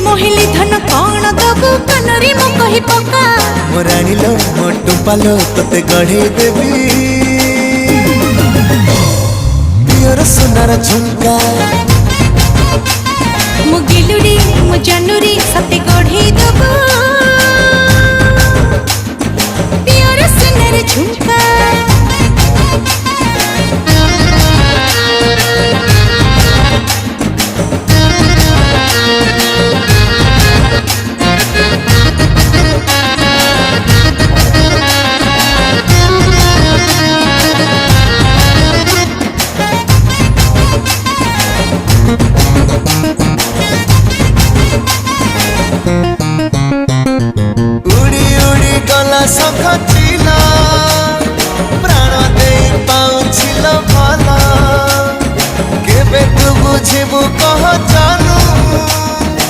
मोहिली धन कौन दबु कनरी मो कहि पका मोर आनिलो मोटू पालो तते गढ़े देवी पियर सोनार झुमका मो गिलुडी मो जानूरी सते गढ़े दबु पियर सोनार झुमका उड़ी उड़ी गला सखचिला प्राण दे पाउछिल भला केबे तू बुझिबु कह जानू।